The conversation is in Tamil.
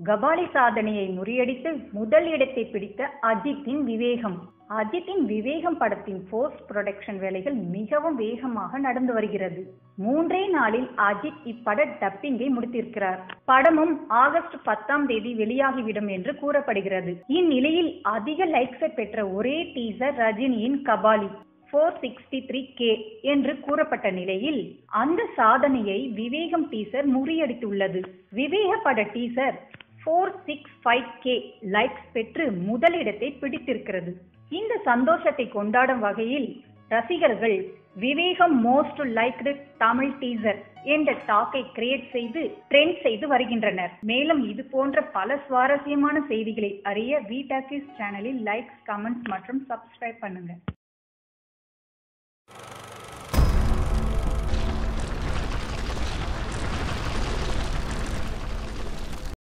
கபாலி சாதனையை முறியடித்து முதல் இடத்தை பிடித்த அஜித்தின் விவேகம். அஜித்தின் விவேகம் படத்தின் போஸ்ட் புரொடக்ஷன் வேலைகள் மிகவும் வேகமாக நடந்து வருகிறது. 3 நாளில் அஜித் இப்பட டப்பிங்கை முடித்திருக்கிறார். படமும் ஆகஸ்ட் 10 வெளியாகிவிடும் என்று கூறப்படுகிறது. இந்நிலையில் அதிக லைக்ஸை பெற்ற ஒரே டீசர் ரஜினியின் கபாலி 463K என்று கூறப்பட்ட நிலையில் அந்த சாதனையை விவேகம் டீசர் முறியடித்துள்ளது. விவேக பட டீசர் 465K லைக்ஸ் பெற்று முதலிடத்தை பிடித்திருக்கிறது. இந்த சந்தோஷத்தை கொண்டாடும் வகையில் ரசிகர்கள் விவேகம் மோஸ்ட் லைக்டு தமிழ் டீசர் என்ற டாக்கை கிரியேட் செய்து ட்ரெண்ட் செய்து வருகின்றனர். மேலும் இது போன்ற பல சுவாரஸ்யமான செய்திகளை அறிய வி டாக்கீஸ் சேனலில் லைக்ஸ், கமெண்ட்ஸ் மற்றும் சப்ஸ்கிரைப் பண்ணுங்க.